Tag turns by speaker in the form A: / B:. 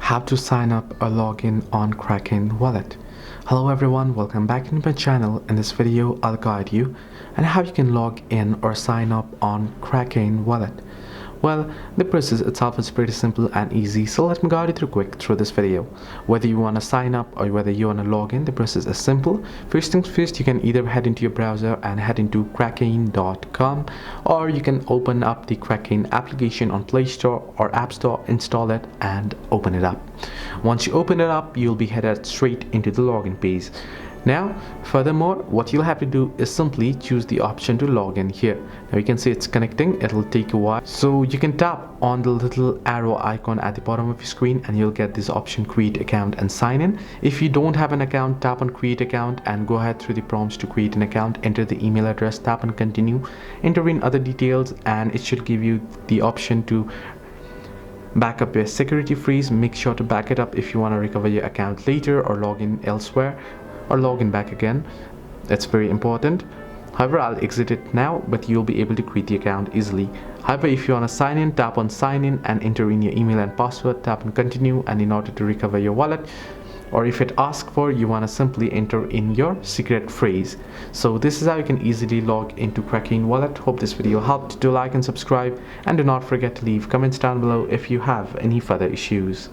A: How to sign up or log in on Kraken Wallet. Hello everyone, welcome back to my channel. In this video I'll guide you on how you can log in or sign up on Kraken Wallet. Well, the process itself is pretty simple and easy, so let me guide you through this video. Whether you want to sign up or whether you want to log in, the process is simple. First things first, you can either head into your browser and head into kraken.com, or you can open up the Kraken application on Play Store or App Store, install it and open it up. Once you open it up, you'll be headed straight into the login page. Now, furthermore, what you'll have to do is simply choose the option to log in here. Now you can see it's connecting, it'll take a while. So you can tap on the little arrow icon at the bottom of your screen and you'll get this option, create account and sign in. If you don't have an account, tap on create account and go ahead through the prompts to create an account. Enter the email address, tap on continue, enter in other details, and it should give you the option to back up your security phrase. Make sure to back it up if you want to recover your account later or log in elsewhere, or log in back again. It's very important. However, I'll exit it now, but you'll be able to create the account easily. However, if you want to sign in, tap on sign in and enter in your email and password, tap on continue, and in order to recover your wallet, or if it asks for, you want to simply enter in your secret phrase. So this is how you can easily log into Kraken Wallet. Hope this video helped. Do like and subscribe, and do not forget to leave comments down below if you have any further issues.